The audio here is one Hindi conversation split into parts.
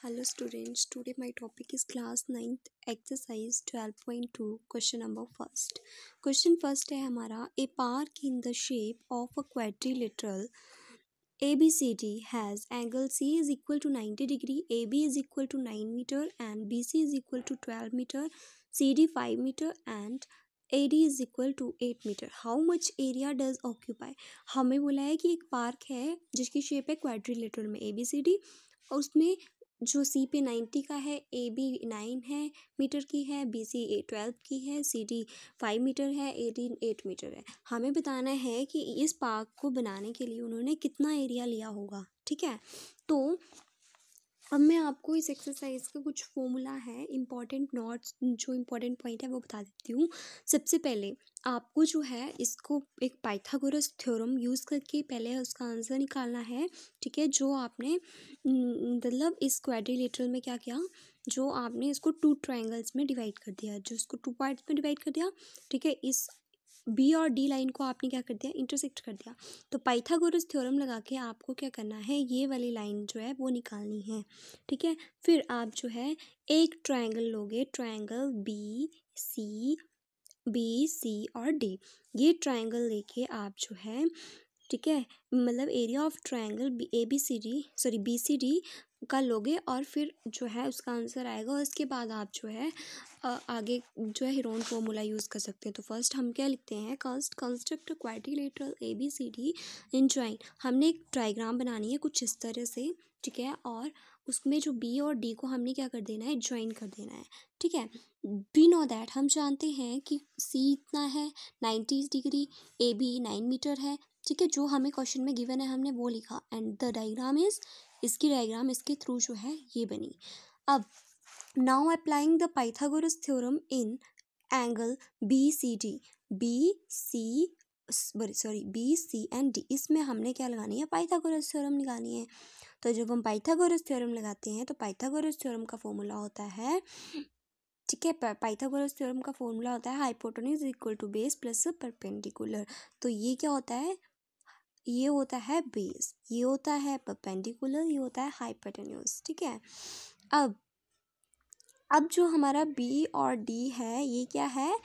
Hello students, today my topic is class 9th exercise 12.2 question number first. Question first है हमारा a park in the shape of a quadrilateral ABCD has angle C is equal to 90 degree, AB is equal to 9 meter and BC is equal to 12 meter, CD 5 meter and AD is equal to 8 meter. How much area does occupy? हमें बोला है कि एक पार्क है जिसकी शेप है क्वाड्रिलेटरल में ABCD और उसमें जो सी पे 90 का है, ए बी 9 है मीटर की है, बी सी 12 की है, सी डी 5 मीटर है, ए डी 8 मीटर है. हमें बताना है कि इस पार्क को बनाने के लिए उन्होंने कितना एरिया लिया होगा. ठीक है, तो अब मैं आपको इस एक्सरसाइज का कुछ फॉर्मूला है, इंपॉर्टेंट नोट्स जो इंपॉर्टेंट पॉइंट है वो बता देती हूँ. सबसे पहले आपको जो है इसको एक पाइथागोरस थ्योरम यूज़ करके पहले उसका आंसर निकालना है. ठीक है, जो आपने मतलब इस क्वाड्रिलेटरल में क्या किया, जो आपने इसको 2 ट्राइंगल्स में डिवाइड कर दिया, जो इसको 2 पार्ट्स में डिवाइड कर दिया. ठीक है, इस बी और डी लाइन को आपने क्या कर दिया, इंटरसेक्ट कर दिया. तो पाइथागोरस थ्योरम लगा के आपको क्या करना है, ये वाली लाइन जो है वो निकालनी है. ठीक है, फिर आप जो है एक ट्रायंगल लोगे, ट्रायंगल बी सी और डी. ये ट्रायंगल लेके आप जो है, ठीक है, मतलब area of triangle B C D का लोगे और फिर जो है उसका आंसर आएगा. और इसके बाद आप जो है आगे जो है हेरोन फॉर्मूला यूज़ कर सकते हैं. तो फर्स्ट हम क्या लिखते हैं, construct quadrilateral A B C D in join. हमने एक ट्राइग्राम बनानी है कुछ इस तरह से. ठीक है, और उसमें जो बी और डी को हमने क्या कर देना है, ज्वाइन कर देना है. ठीक है, वी नो दैट, हम जानते हैं कि सी इतना है 90 डिग्री, ए बी 9 मीटर है. ठीक है, जो हमें क्वेश्चन में गिवन है हमने वो लिखा. एंड द डायग्राम इज, इसकी डायग्राम इसके थ्रू जो है ये बनी. अब now applying the Pythagoras theorem in angle B C and D, इसमें हमने क्या लगानी है, पाइथागोरस थ्योरम निकालनी है. तो जब हम पाइथागोरस थ्योरम लगाते हैं तो पाइथागोरस थ्योरम का फॉर्मूला होता है, ठीक है, पाइथागोरस थ्योरम का फॉर्मूला होता है hypotenuse equal to base plus perpendicular. तो ये क्या होता है, ये होता है बेस, ये होता है परपेंडिकुलर, ये होता है हाइपोटेन्यूज. ठीक है, अब जो हमारा बी और डी है ये क्या है,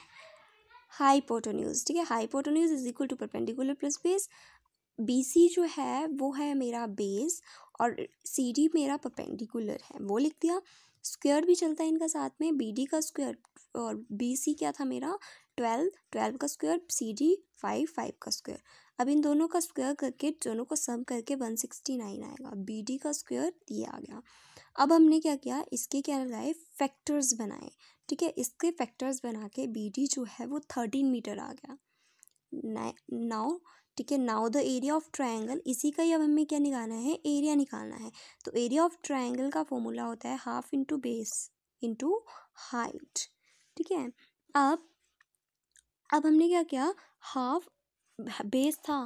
हाइपोटेन्यूज. ठीक है, hypotenuse is equal to perpendicular plus base. B C जो है वो है मेरा बेस और सी डी मेरा परपेंडिकुलर है, वो लिख दिया. स्क्वायर भी चलता है इनका साथ में, बी डी का स्क्वायर और बी सी क्या था मेरा 12 का स्क्वायर, सी डी 5 का स्क्वायर. अब इन दोनों का स्क्वायर करके, दोनों को सम करके 169 आएगा. बी डी का स्क्वायर ये आ गया. अब हमने क्या किया, इसके क्या लगाए, फैक्टर्स बनाए. ठीक है, इसके फैक्टर्स बना के बी डी जो है वो 13 मीटर आ गया. नाउ ठीक है, now the area of triangle, इसी का ही अब हमें क्या निकालना है, एरिया निकालना है. तो एरिया ऑफ ट्रायंगल का फॉर्मूला होता है half into base into height. ठीक है, अब हमने क्या किया, हाफ बेस था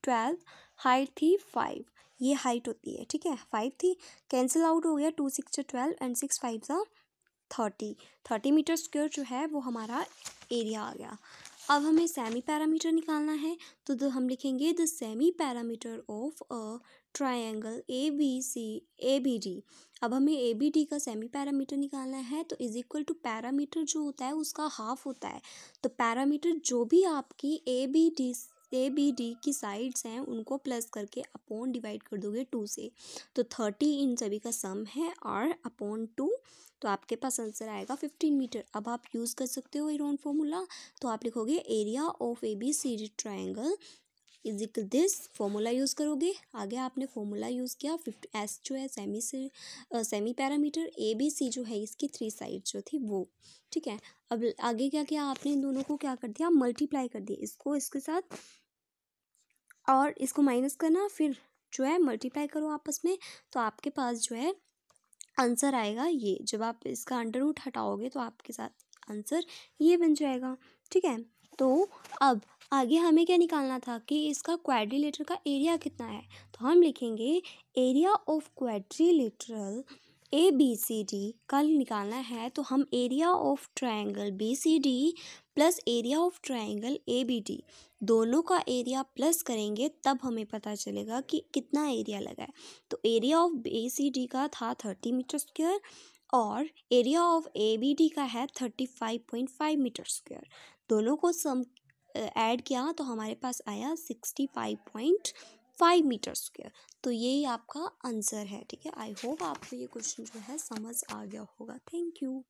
12, हाइट थी 5, ये हाइट होती है. ठीक है, 5 थी, कैंसिल आउट हो गया, 2 6 12 एंड 6 5 30 मीटर स्क्वायर जो है वो हमारा एरिया आ गया. अब हमें सेमी पैरामीटर निकालना है. तो हम लिखेंगे the semi perimeter of a triangle A B D. अब हमें ए बी डी का सेमी पैरामीटर निकालना है. तो इज इक्वल टू पैरामीटर जो होता है उसका हाफ होता है. तो पैरामीटर जो भी आपकी ए बी डी की साइड्स हैं उनको प्लस करके अपॉन डिवाइड कर दोगे 2 से. तो 30 इन सभी का सम है और अपॉन 2, तो आपके पास आंसर आएगा 15 मीटर. अब आप यूज़ कर सकते हो हेरोन फॉर्मूला. तो आप लिखोगे area of A B C D triangle is equal this, formula use करोगे. आगे आपने फॉर्मूला यूज़ किया, एस जो है semi perimeter, A B C जो है इसकी 3 साइड जो थी वो. ठीक है, अब आगे क्या किया आपने, इन दोनों को क्या कर दिया, मल्टीप्लाई कर दिया, इसको इसके साथ और इसको माइनस करना, फिर जो है मल्टीप्लाई करो आपस में. तो आपके पास जो है आंसर आएगा ये. जब आप इसका अंडर रूट हटाओगे तो आपके साथ आंसर ये बन जाएगा. ठीक है, तो अब आगे हमें क्या निकालना था कि इसका क्वाड्रिलेटरल का एरिया कितना है. तो हम लिखेंगे area of quadrilateral A B C D का निकालना है तो हम area of triangle B C D plus area of triangle A B D दोनों का एरिया प्लस करेंगे तब हमें पता चलेगा कि कितना एरिया लगा है। तो area of B C D का था 30 मीटर स्क्वायर और area of A B D का है 35.5 मीटर स्क्वायर। दोनों को सम ऐड किया तो हमारे पास आया 65.5 मीटर स्क्वायर। तो यही आपका आंसर है। ठीक है, आई होप आपको ये क्वेश्चन जो है समझ आ गया होगा। Thank you.